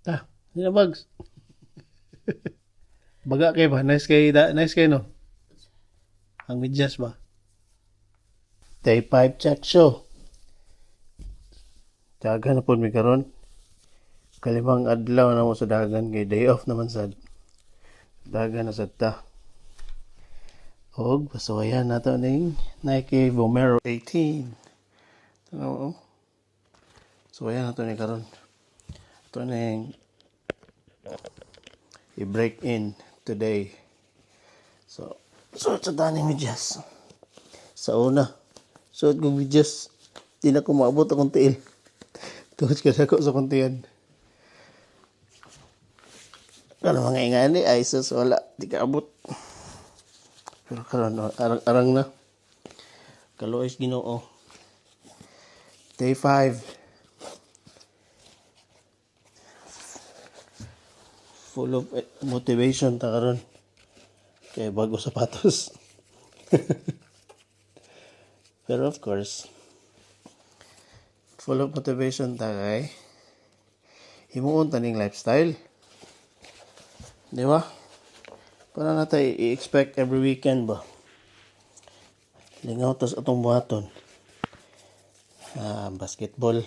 Ta, hindi na bags. Baga kay ba? Nice kay no? Ang medyas ba? Day 5 check show. Dagan na po mi karon. Kalimang adlaw na mo sa dagan kay day off naman sa dagan na sa ta. Og pasuwayan nato ning Nike Vomero 18. Tanaw. Suwayan nato ni karon. Ito ning i-break in today. So sa daning medyas. Sa una, suot kong medyas. Di na ko maabot akong tiil. Tuhod ka ako sa kuntiyan. Kalau mga ingani ay sus wala. Di ka abot. Pero karon arang-arang na. Kalois Ginoo. Day 5. Full of motivation ta karon. Kaya bago sapatos. Pero of course, full of motivation ta kay himuon taning lifestyle. Di ba? Para na tayo i-expect every weekend ba? Lingaw tas atong buhaton. Basketball.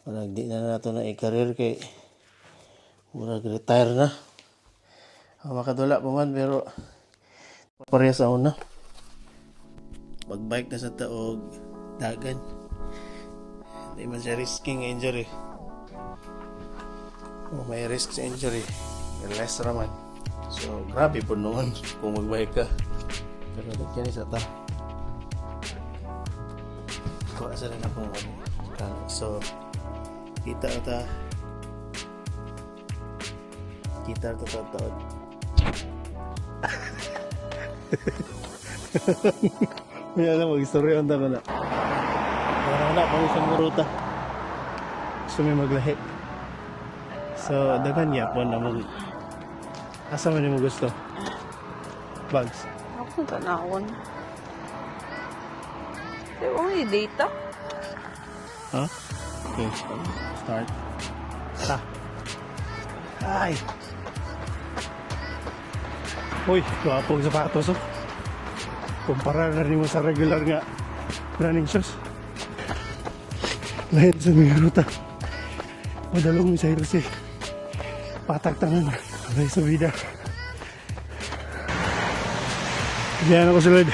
Murag di na nato na i-career kay murag retire na. Makadula pa man pero pareha sa una. Magbike na sa taog dagan. Hindi man siya risking injury. Kung may risk sa injury, less raman. So, grabe po noon kung magbike ka. Pero dagyan sa ta. Kuha sa rin akong so, kita ta taon. May alam, mag-istorya ang ko na. Wala pa isang muruta. Gusto may maglahi. So, dagan niya po na mag... Asa man mo gusto? Bags. Ako sa tanawon. Di ba may data? Huh? Okay. Start. Ta. Ay! Uy, guwapong sapatos oh. Kumpara na rin mo sa regular nga running shoes. Lahat sa mga ruta. Madalong mi sa hirsi. Patak tangan. Alay sa vida. Diyan ako sulod.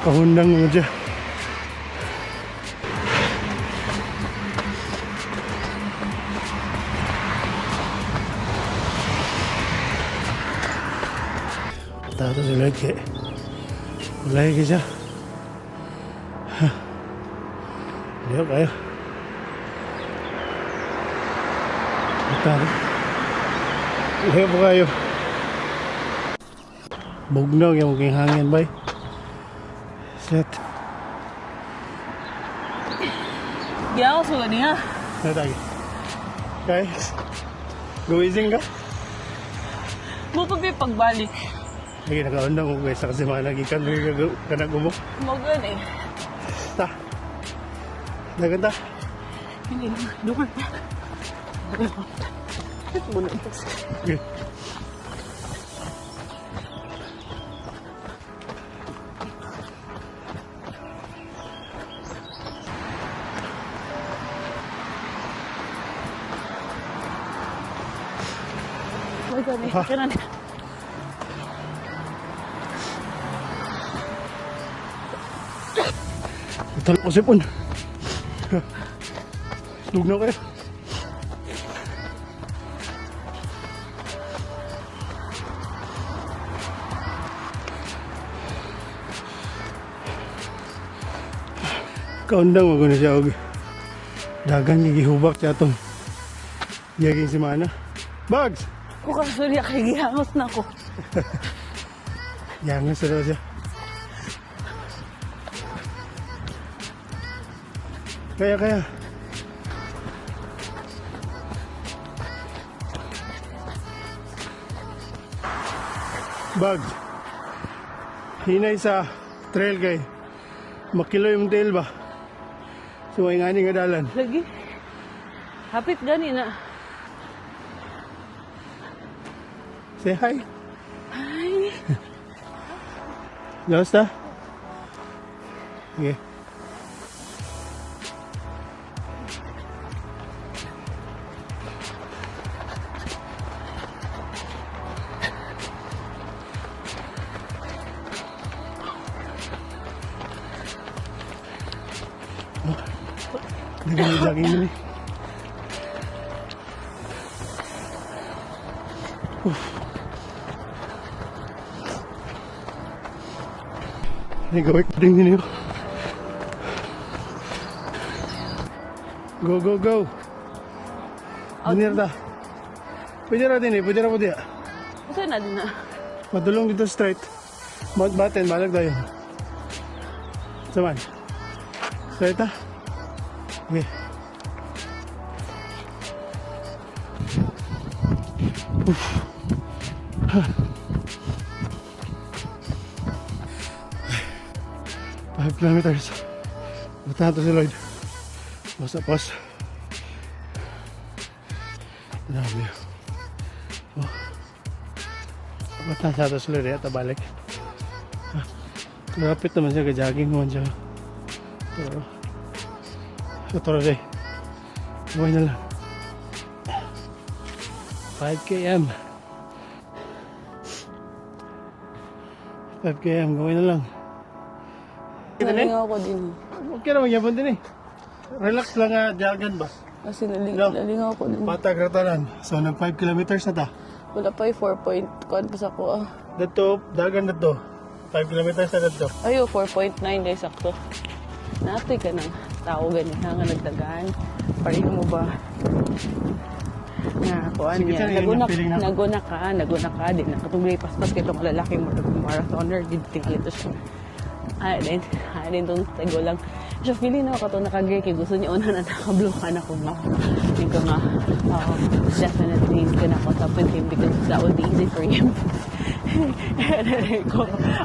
Kahundang mga dyan. Tato sulod kayak mulai ke siya. Lihat kayo. Betul. Lihat po kayo. Bugnaw yung muking hangin bay. Set. Gaya ko sa niya. Natagi. Guys. Guwising ka? Bukod may pagbalik. Lagi nakaundang ko guys. Sa kasimana gikan ka nagumok. Magan eh. Ta. Naganda. Hindi naman. Duman pa. Bunot ito. Okay. Magan eh. Kanan. Talok ko sipon. Lugnaw kayo. Kaundang mo na siya og dagan yung gihubak siya itong yaging simana. Bags! Kung kasurya kay gihangos na ako. Yangos na daw siya. Kaya. Bags. Hinay sa trail kay makiloy yung tail ba? So ay nga nga dalan. Lagi. Hapit gani na. Say hi. Hi. Kamusta? Okay. Hindi ka jogging yun eh. Ini gawin ko din yun. Go, go, go. Bunir ta. Pwede na din eh. Pwede na po diya. Gusto na din na. Madulong dito straight. Mountbatten, malag tayo. Saman. Straight ta. Okay. Oof. 5 kilometers. Butahan to si Lloyd. Basta pas. Grabe. Oh. Butahan siya to si Lloyd. Ito balik. Malapit naman siya. Ka-jogging naman siya. Pero ito rin eh. Gawin na lang. 5 km. 5 km. Gawin na lang. Nalingaw ko din. Okay naman yapon din eh. Relax lang nga, jagan ba? Kasi No. nalingaw ko din. Patag ratanan. So nag 5 kilometers na ta. Wala pa yung 4 point. Kuhan pa sa ko. Dito, dagan na to. 5 kilometers na dito. Ayo, 4.9 guys, sakto. Natoy ka ng tao ganit nga nagdagaan. Pareho mo ba? Nga, kuhan Sige, niya. sir, yun yung feeling na. Naguna ka. Di na katugay paspas kay itong lalaki mo. Marathoner, di tinggal ito siya. Ay, din itong tago lang. So, feeling na ako ito nakagay kay gusto niya una na nakablow ka na ko nga. Hindi ko nga, definitely hindi ko na kontakin him because that would be easy for him.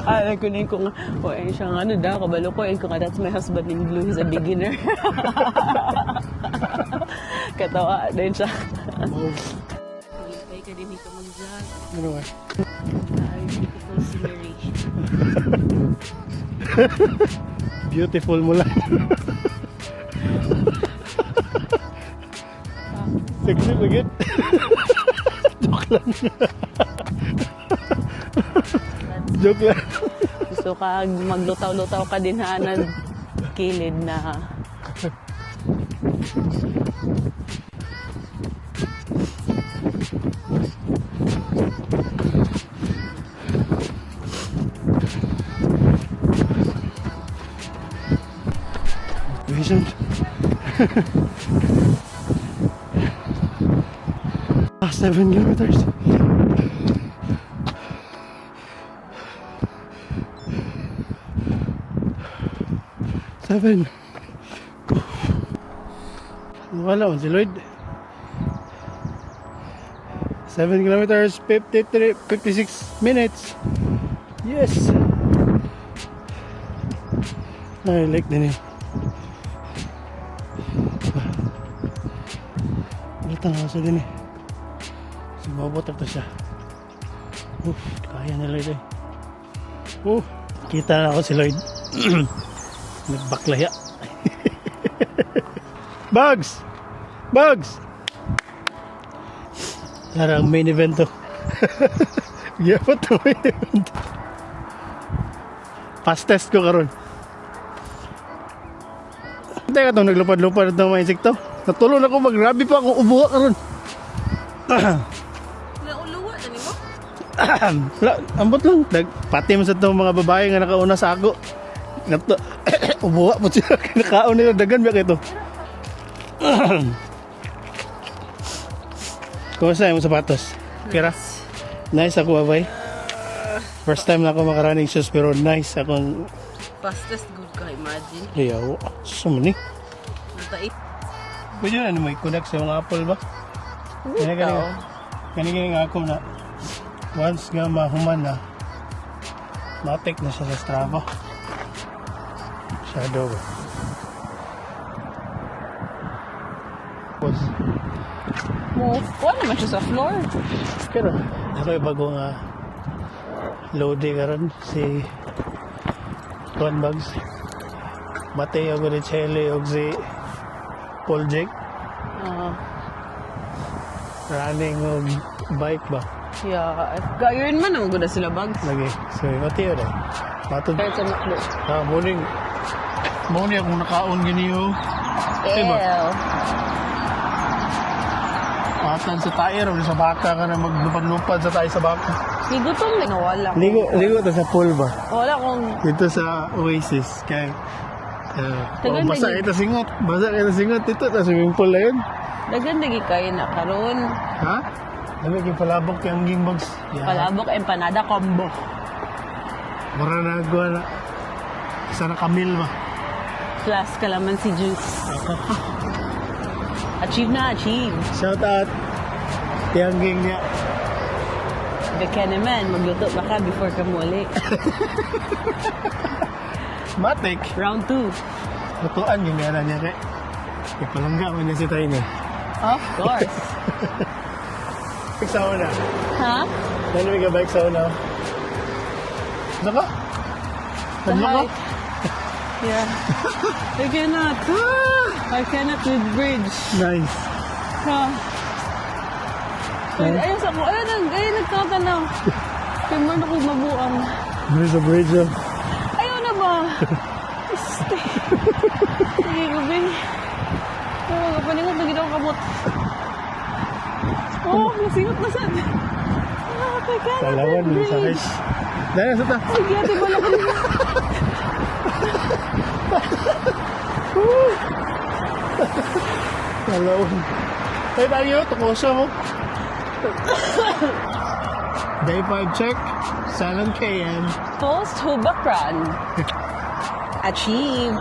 Alam ko na ko nga, siya nga ano daw, kabalo ko, ko nga, that's my husband in blue, he's a beginner. Katawa din siya. Hintay ka din dito mag-vlog. Ano ba? Beautiful scenery. Beautiful mo lang. Sexy bagit. Joke lang. Joke lang. Gusto ka maglutaw-lutaw ka din hanan kilid na Vision. 7 kilometers. Seven. Wala man si Lloyd. 7 kilometers, 56 minutes. Yes. I like din eh. Butang ako din eh. Sumabot ito siya. Kaya na Lloyd eh. Kita na ako si Lloyd. Nagbaklaya. Bugs! Bugs! Parang main event to. Gapot to main event. Fastest ko karon. Teka itong naglupad-lupad itong mga insekto. Natulog ako magrabi pa akong ubuha karon. nauluwa na nimo? Ambot lang. Pati mo sa itong mga babae nga nakauna sa ako. Ubuha po siya. Kinakaon nila dagan ba ito? Kumusta yung sapatos? Kira? Nice ako, babay. First time na ako makarunning shoes pero nice akong... Fastest good ka, imagine. Ayaw. Sumani. Natait. Pwede na may connect sa mga Apple ba? Kani nga ako na once nga mahuman na matik na siya sa Strava. Shadow ba? Pause. Kuha naman siya sa floor. Pero, ako yung bagong loading karon si Juan Bags. Mateo Goricelli og si Paul Jake. Running og bike ba? Yeah. Gayon man ang guna sila bags. Lagi. So, Mateo na. Matod. Kahit sa McDo. Morning akong nakaon ganiyo. Diba? Ew. Matan sa tire o sa baka ka na maglupad-lupad sa tayo sa baka. May gutom din nawala. Ligo to sa pool ba? Wala kong... Dito sa Oasis. Kaya, Tagal basa na kita singot. Basa kita singot. Dito na swimming pool na yun. Dagan lagi kayo na karon. Ha? Ano yung palabok yung gimbags? Palabok empanada combo. Mura na gawa na. Isa na kamil ba? Plus calamansi juice. Achieve na, achieve. Shout out. Tiangging niya. Beka naman, magluto ba ka before ka muli? Matik. Round 2. Lutuan yung gana niya kay. Ipalangga mo niya si tayo niya. Of course. Bike sa una. Ha? Nalamig ka bike sa una. Ano ka? Ano ka? Yeah. I cannot. I cannot with bridge. Nice. Ha? Wait, ayun sa ko. Ayun, nagtatanaw. Kaya mo na ko mabuang. Bridge of bridge of. Ayaw na ba? Stay. Sige, gabi. Oh, kapaningot na ginawa kamot. Oh, nasingot na sad. I cannot Talawan with mo sa bridge. guys. Dahil sa ta. Sige, ate, wala ko rin. Talawan. Tayo tayo, tukosya mo. Day 5 check. 7 km. Post Hubakran. Achieve.